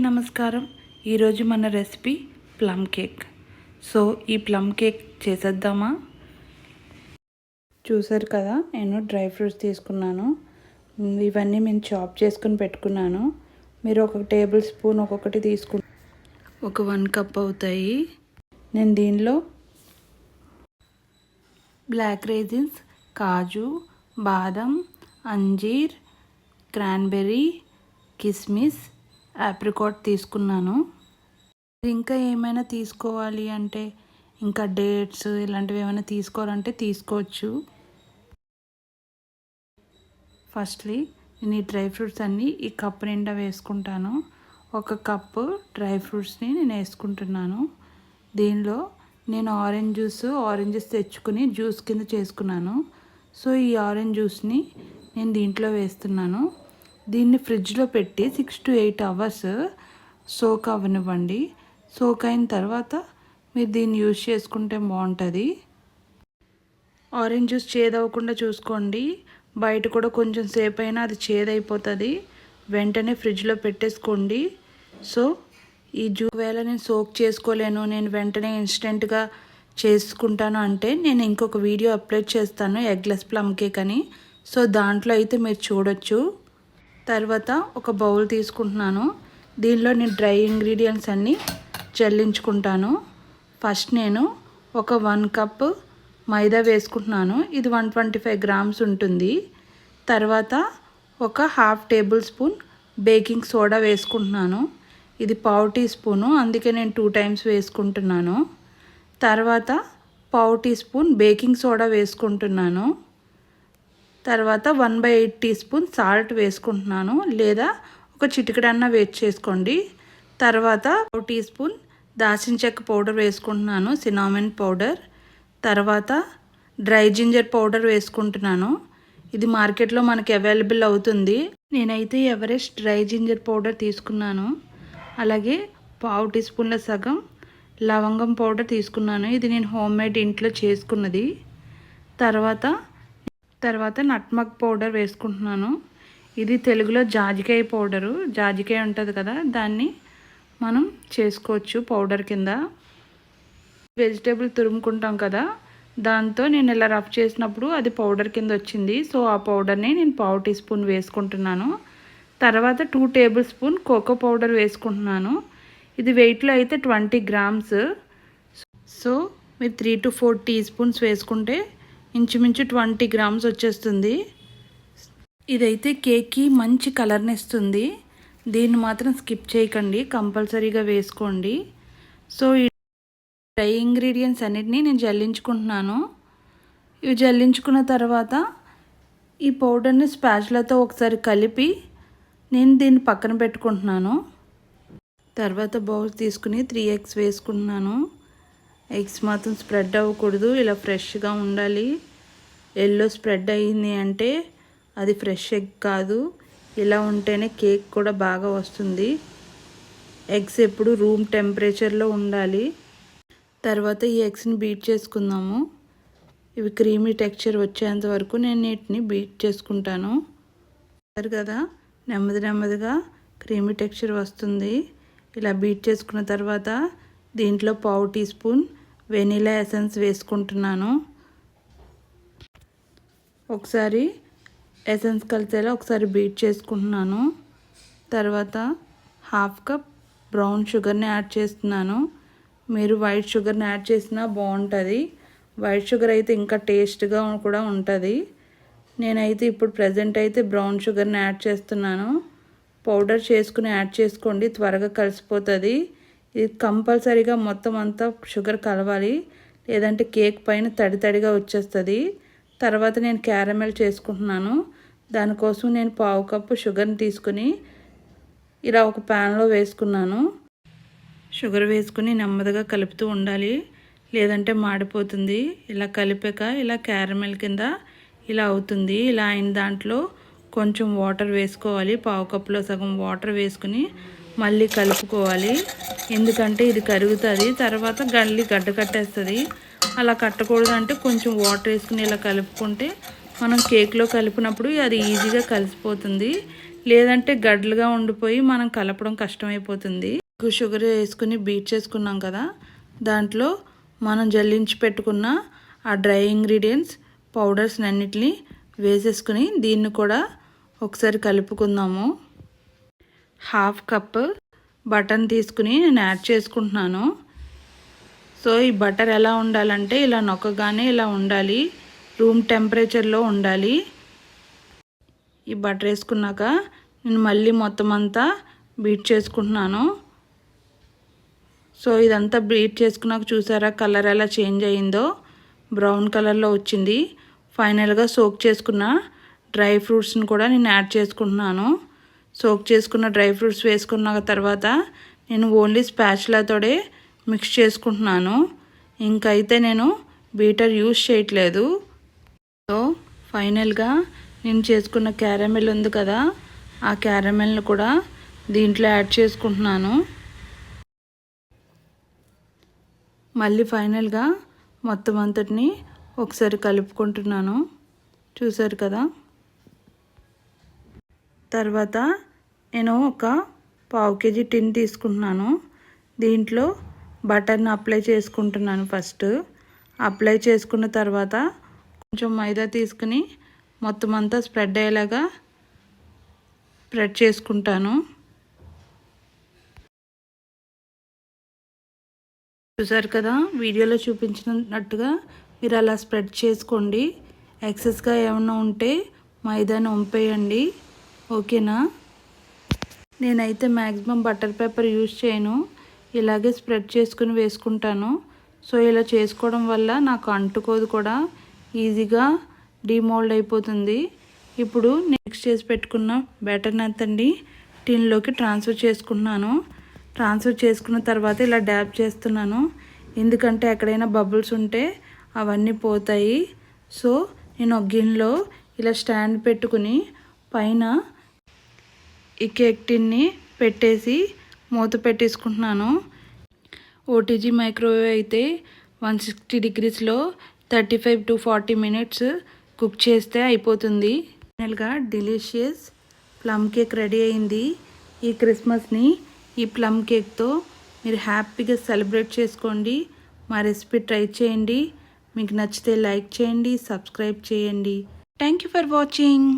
నమస్కారం. ఈరోజు మన రెసిపీ ప్లమ్ కేక్. సో ఈ ప్లమ్ కేక్ చేసేద్దామా? చూసారు కదా, నేను డ్రై ఫ్రూట్స్ తీసుకున్నాను. ఇవన్నీ నేను చాప్ చేసుకుని పెట్టుకున్నాను. మీరు ఒక టేబుల్ స్పూన్ ఒక్కొక్కటి తీసుకుని ఒక 1 కప్ అవుతాయి. నేను దీనిలో బ్లాక్ రైజిన్స్, కాజు, బాదం, అంజీర్, క్రాన్బెర్రీ, కిస్మిస్, ఆప్రికాట్ తీసుకున్నాను. ఇంకా ఏమైనా తీసుకోవాలి అంటే ఇంకా డేట్స్ ఇలాంటివి ఏమైనా తీసుకోవాలంటే తీసుకోవచ్చు. ఫస్ట్లీ నేను ఈ డ్రై ఫ్రూట్స్ అన్నీ ఈ కప్ నిండా వేసుకుంటాను. 1 కప్పు డ్రై ఫ్రూట్స్ని నేను వేసుకుంటున్నాను. దీనిలో నేను ఆరెంజెస్ తెచ్చుకుని జ్యూస్ కింద చేసుకున్నాను. సో ఈ ఆరెంజ్ జ్యూస్ని నేను దీంట్లో వేస్తున్నాను. దీన్ని ఫ్రిడ్జ్లో పెట్టి 6 to 8 hours సోక్ అవ్వనివ్వండి. సోక్ అయిన తర్వాత మీరు దీన్ని యూజ్ చేసుకుంటే బాగుంటుంది. ఆరెంజ్ జ్యూస్ చేదవ్వకుండా చూసుకోండి. బయట కూడా కొంచెం సేపు అయినా అది చేదైపోతుంది. వెంటనే ఫ్రిడ్జ్లో పెట్టేసుకోండి. సో ఈ జ్యూస్ వేళ నేను సోక్ చేసుకోలేను, నేను వెంటనే ఇన్స్టెంట్గా చేసుకుంటాను అంటే నేను ఇంకొక వీడియో అప్లోడ్ చేస్తాను, ఎగ్లెస్ ప్లమ్ కేక్ అని. సో దాంట్లో అయితే మీరు చూడొచ్చు. తర్వాత ఒక బౌల్ తీసుకుంటున్నాను. దీనిలో నేను డ్రై ఇంగ్రీడియంట్స్ అన్నీ జల్లించుకుంటాను. ఫస్ట్ నేను ఒక 1 కప్ మైదా వేసుకుంటున్నాను. ఇది 125 grams ఉంటుంది. తర్వాత ఒక 1/2 టేబుల్ స్పూన్ బేకింగ్ సోడా వేసుకుంటున్నాను. ఇది 1/2 టీ స్పూను, అందుకే నేను 2 times వేసుకుంటున్నాను. తర్వాత 1/2 టీ స్పూన్ బేకింగ్ సోడా వేసుకుంటున్నాను. తర్వాత 1/8 టీ స్పూన్ సాల్ట్ వేసుకుంటున్నాను, లేదా ఒక చిటికెడన్నా వేస్ట్ చేసుకోండి. తర్వాత 1 టీ స్పూన్ దాల్చిన చెక్క పౌడర్ వేసుకుంటున్నాను, సినామన్ పౌడర్. తర్వాత డ్రై జింజర్ పౌడర్ వేసుకుంటున్నాను. ఇది మార్కెట్లో మనకి అవైలబుల్ అవుతుంది. నేనైతే ఎవరెస్ట్ డ్రై జింజర్ పౌడర్ తీసుకున్నాను. అలాగే 1/2 టీ స్పూన్ల సగం లవంగం పౌడర్ తీసుకున్నాను. ఇది నేను హోమ్ మేడ్ ఇంట్లో చేసుకున్నది. తర్వాత నట్మగ్ పౌడర్ వేసుకుంటున్నాను. ఇది తెలుగులో జాజికాయ పౌడరు. జాజికాయ ఉంటుంది కదా, దాన్ని మనం చేసుకోవచ్చు పౌడర్ కింద. వెజిటేబుల్ తురుముకుంటాం కదా, దాంతో నేను ఇలా రఫ్ చేసినప్పుడు అది పౌడర్ కింద వచ్చింది. సో ఆ పౌడర్ని నేను 1/2 టీ స్పూన్ వేసుకుంటున్నాను. తర్వాత 2 టేబుల్ స్పూన్ కోకో పౌడర్ వేసుకుంటున్నాను. ఇది వెయిట్లో అయితే 20 grams. సో మీరు 3 to 4 టీ స్పూన్స్ వేసుకుంటే ఇంచుమించు 20 grams వచ్చేస్తుంది. ఇదైతే కేక్కి మంచి కలర్ని ఇస్తుంది. దీన్ని మాత్రం స్కిప్ చేయకండి, కంపల్సరీగా వేసుకోండి. సో ఈ డ్రై ఇంగ్రీడియంట్స్ అన్నిటినీ నేను జల్లించుకుంటున్నాను. ఇవి జల్లించుకున్న తర్వాత ఈ పౌడర్ని స్పాచులాతో ఒకసారి కలిపి నేను దీన్ని పక్కన పెట్టుకుంటున్నాను. తర్వాత బౌల్ తీసుకుని 3 eggs వేసుకుంటున్నాను. ఎగ్స్ మాత్రం స్ప్రెడ్ అవ్వకూడదు, ఇలా ఫ్రెష్గా ఉండాలి. ఎల్లో స్ప్రెడ్ అయ్యింది అంటే అది ఫ్రెష్ ఎగ్ కాదు. ఇలా ఉంటేనే కేక్ కూడా బాగా వస్తుంది. ఎగ్స్ ఎప్పుడు రూమ్ టెంపరేచర్లో ఉండాలి. తర్వాత ఈ ఎగ్స్ని బీట్ చేసుకుందాము. ఇవి క్రీమీ టెక్స్చర్ వచ్చేంత వరకు నేను వీటిని బీట్ చేసుకుంటాను. సరే కదా, నెమ్మదిగా క్రీమీ టెక్స్చర్ వస్తుంది. ఇలా బీట్ చేసుకున్న తర్వాత దీంట్లో 1/2 టీ స్పూన్ వెనిలా ఎసెన్స్ వేసుకుంటున్నాను. ఒకసారి ఎసెన్స్ కలిసేలా ఒకసారి బీట్ చేసుకుంటున్నాను. తర్వాత 1/2 కప్ బ్రౌన్ షుగర్ని యాడ్ చేస్తున్నాను. మీరు వైట్ షుగర్ని యాడ్ చేసినా బాగుంటుంది. వైట్ షుగర్ అయితే ఇంకా టేస్ట్గా కూడా ఉంటుంది. నేనైతే ఇప్పుడు ప్రజెంట్ అయితే బ్రౌన్ షుగర్ని యాడ్ చేస్తున్నాను. పౌడర్ చేసుకుని యాడ్ చేసుకోండి, త్వరగా కలిసిపోతుంది. ఇది కంపల్సరీగా మొత్తం అంతా షుగర్ కలవాలి, లేదంటే కేక్ పైన తడిగా వచ్చేస్తుంది. తర్వాత నేను క్యారమెల్ చేసుకుంటున్నాను. దానికోసం నేను 1/2 కప్పు షుగర్ని తీసుకుని ఇలా ఒక ప్యాన్లో వేసుకున్నాను. షుగర్ వేసుకుని నెమ్మదిగా కలుపుతూ ఉండాలి, లేదంటే మాడిపోతుంది. ఇలా కలిపాక ఇలా క్యారమెల్ కింద ఇలా అవుతుంది. ఇలా అయిన దాంట్లో కొంచెం వాటర్ వేసుకోవాలి. 1/2 కప్పులో సగం వాటర్ వేసుకుని మళ్ళీ కలుపుకోవాలి. ఎందుకంటే ఇది కరుగుతుంది, తర్వాత గడ్డ కట్టేస్తుంది. అలా కట్టకూడదు అంటే కొంచెం వాటర్ వేసుకుని ఇలా కలుపుకుంటే మనం కేక్లో కలిపినప్పుడు అది ఈజీగా కలిసిపోతుంది. లేదంటే గడ్డలుగా ఉండిపోయి మనం కలపడం కష్టమైపోతుంది. షుగర్ వేసుకుని బీట్ చేసుకున్నాం కదా, దాంట్లో మనం జల్లించి పెట్టుకున్న ఆ డ్రై ఇంగ్రీడియంట్స్ పౌడర్స్ అన్నిటిని వేసేసుకుని దీన్ని కూడా ఒకసారి కలుపుకుందాము. హాఫ్ కప్ బటర్ని తీసుకుని నేను యాడ్ చేసుకుంటున్నాను. సో ఈ బటర్ ఎలా ఉండాలంటే ఇలా నొక్కగానే ఇలా ఉండాలి, రూమ్ టెంపరేచర్లో ఉండాలి. ఈ బటర్ వేసుకున్నాక నేను మళ్ళీ మొత్తం అంతా బీట్ చేసుకుంటున్నాను. సో ఇదంతా బీట్ చేసుకున్నాక చూసారా కలర్ ఎలా చేంజ్ అయ్యిందో, బ్రౌన్ కలర్లో వచ్చింది. ఫైనల్గా సోక్ చేసుకున్న డ్రై ఫ్రూట్స్ని కూడా నేను యాడ్ చేసుకుంటున్నాను. సోక్ చేసుకున్న డ్రై ఫ్రూట్స్ వేసుకున్న తర్వాత నేను ఓన్లీ స్పాచులాతోనే మిక్స్ చేసుకుంటున్నాను. ఇంకైతే నేను బీటర్ యూస్ చేయట్లేదు. సో ఫైనల్గా నేను చేసుకున్న క్యారమెల్ ఉంది కదా, ఆ క్యారమెల్ని కూడా దీంట్లో యాడ్ చేసుకుంటున్నాను. మళ్ళీ ఫైనల్గా మొత్తం అంతటిని ఒకసారి కలుపుకుంటున్నాను. చూసారు కదా. తర్వాత నేను ఒక పావు కేజీ టిన్ తీసుకుంటున్నాను. దీంట్లో బటర్ని అప్లై చేసుకుంటున్నాను. ఫస్ట్ అప్లై చేసుకున్న తర్వాత కొంచెం మైదా తీసుకుని మొత్తం అంతా స్ప్రెడ్ అయ్యేలాగా స్ప్రెడ్ చేసుకుంటాను. చూసారు కదా, వీడియోలో చూపించినట్టుగా మీరు అలా స్ప్రెడ్ చేసుకోండి. ఎక్సెస్గా ఏమన్నా ఉంటే మైదాని వంపేయండి. ఓకేనా. నేనైతే మ్యాక్సిమం బటర్ పేపర్ యూజ్ చేయను, ఇలాగే స్ప్రెడ్ చేసుకుని వేసుకుంటాను. సో ఇలా చేసుకోవడం వల్ల నాకు అంటుకోదు కూడా, ఈజీగా డిమోల్డ్ అయిపోతుంది. ఇప్పుడు నెక్స్ట్ చేసి పెట్టుకున్న బ్యాటర్ని అంతండి టిన్లోకి ట్రాన్స్ఫర్ చేసుకుంటున్నాను. ట్రాన్స్ఫర్ చేసుకున్న తర్వాత ఇలా డ్యాప్ చేస్తున్నాను, ఎందుకంటే ఎక్కడైనా బబుల్స్ ఉంటే అవన్నీ పోతాయి. సో నేను ఒక గిన్నెలో ఇలా స్టాండ్ పెట్టుకుని పైన ఈ కేక్ టిన్ని పెట్టేసి మూత పెట్టేసుకుంటున్నాను. ఓటీజీ మైక్రోవేవ్ అయితే 160 డిగ్రీస్లో 35 to 40 మినిట్స్ కుక్ చేస్తే అయిపోతుంది. ఫైనల్గా డెలిషియస్ ప్లమ్ కేక్ రెడీ అయింది. ఈ క్రిస్మస్ని ఈ ప్లమ్ కేక్తో మీరు హ్యాపీగా సెలబ్రేట్ చేసుకోండి. మా రెసిపీ ట్రై చేయండి. మీకు నచ్చితే లైక్ చేయండి, సబ్స్క్రైబ్ చేయండి. Thank you for watching.